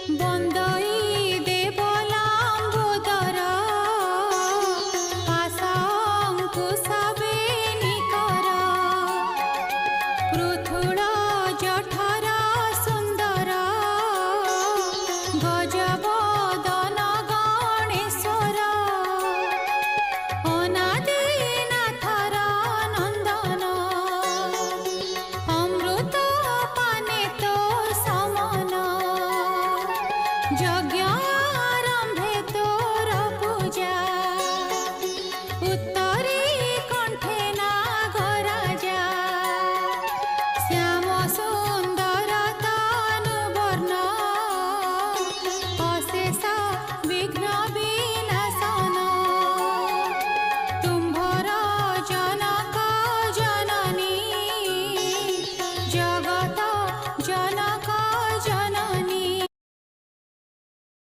বন্দই দেবলাম্বোদর পাশাঙ্কুশাবে নিকর পৃথুল জঠর সুন্দর গজবদন গণেশ্বর অনাদিনাথর নন্দন অমৃত পানে তো সমন যজ্ঞ